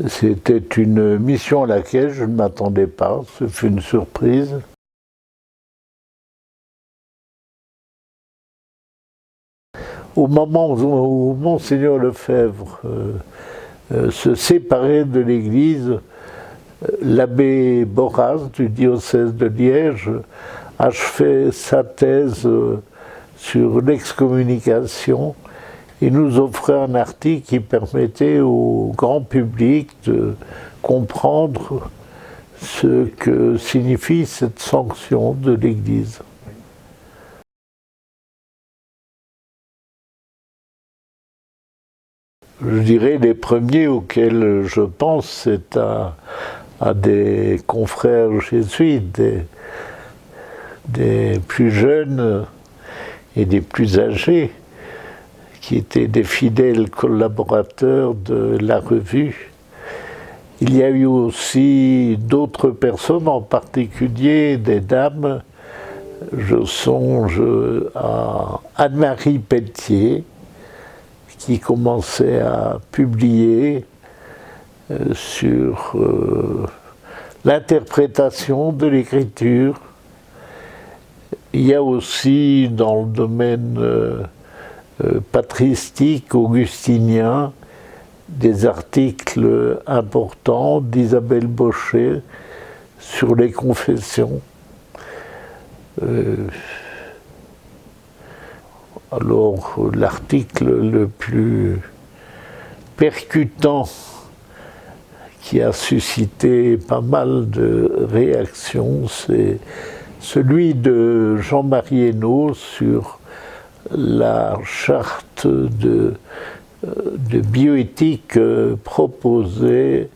C'était une mission à laquelle je ne m'attendais pas, ce fut une surprise. Au moment où Monseigneur Lefebvre se séparait de l'Église, l'abbé Borras du diocèse de Liège achevait sa thèse sur l'excommunication et nous offrait un article qui permettait au grand public de comprendre ce que signifie cette sanction de l'Église. Je dirais les premiers auxquels je pense, c'est à des confrères jésuites, des plus jeunes et des plus âgés, qui étaient des fidèles collaborateurs de la revue. Il y a eu aussi d'autres personnes, en particulier des dames. Je songe à Anne-Marie Pelletier, qui commençait à publier sur l'interprétation de l'écriture. Il y a aussi dans le domaine patristique, augustinien, des articles importants d'Isabelle Bochet sur les confessions. Alors, l'article le plus percutant qui a suscité pas mal de réactions, c'est celui de Jean-Marie Hainaut sur la charte de bioéthique proposait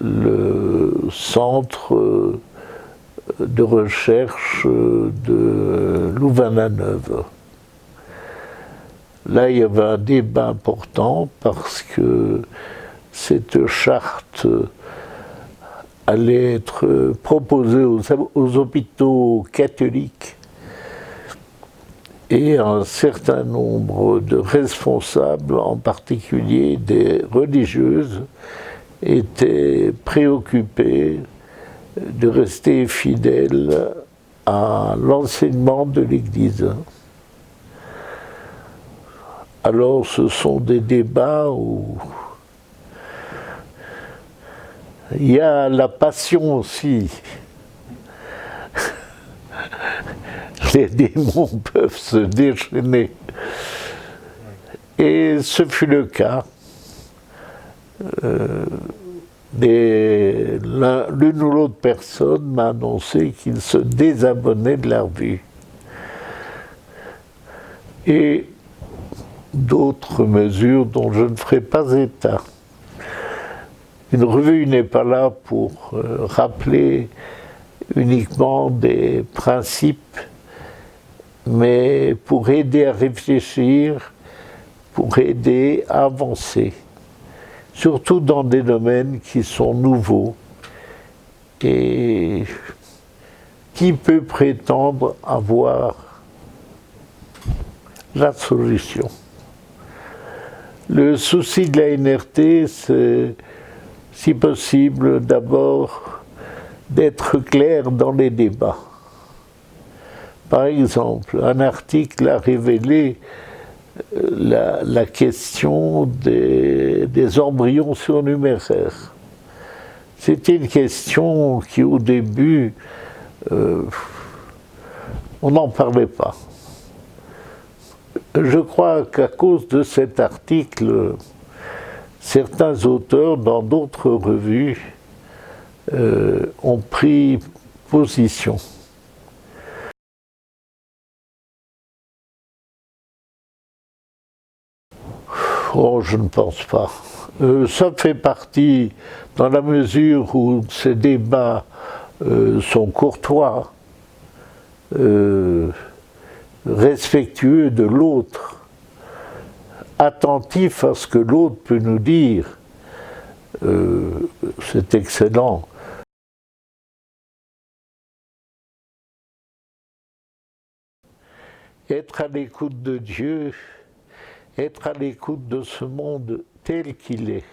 le centre de recherche de Louvain-la-Neuve. Là, il y avait un débat important parce que cette charte allait être proposée aux hôpitaux catholiques et un certain nombre de responsables, en particulier des religieuses, étaient préoccupés de rester fidèles à l'enseignement de l'Église. Alors ce sont des débats où il y a la passion aussi. Les démons peuvent se déchaîner. Et ce fut le cas. L'une ou l'autre personne m'a annoncé qu'il se désabonnait de la revue. Et d'autres mesures dont je ne ferai pas état. Une revue n'est pas là pour rappeler uniquement des principes, mais pour aider à réfléchir, pour aider à avancer, surtout dans des domaines qui sont nouveaux. Et qui peut prétendre avoir la solution? Le souci de la NRT, c'est, si possible, d'abord d'être clair dans les débats. Par exemple, un article a révélé la question des embryons surnuméraires. C'était une question qui, au début, on n'en parlait pas. Je crois qu'à cause de cet article, certains auteurs dans d'autres revues ont pris position. Oh, je ne pense pas. Ça fait partie, dans la mesure où ces débats sont courtois, respectueux de l'autre, attentifs à ce que l'autre peut nous dire, c'est excellent. Être à l'écoute de Dieu, être à l'écoute de ce monde tel qu'il est.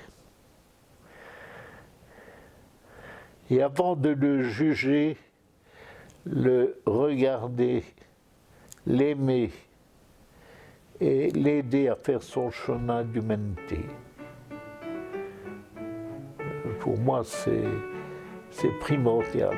Et avant de le juger, le regarder, l'aimer et l'aider à faire son chemin d'humanité. Pour moi, c'est primordial.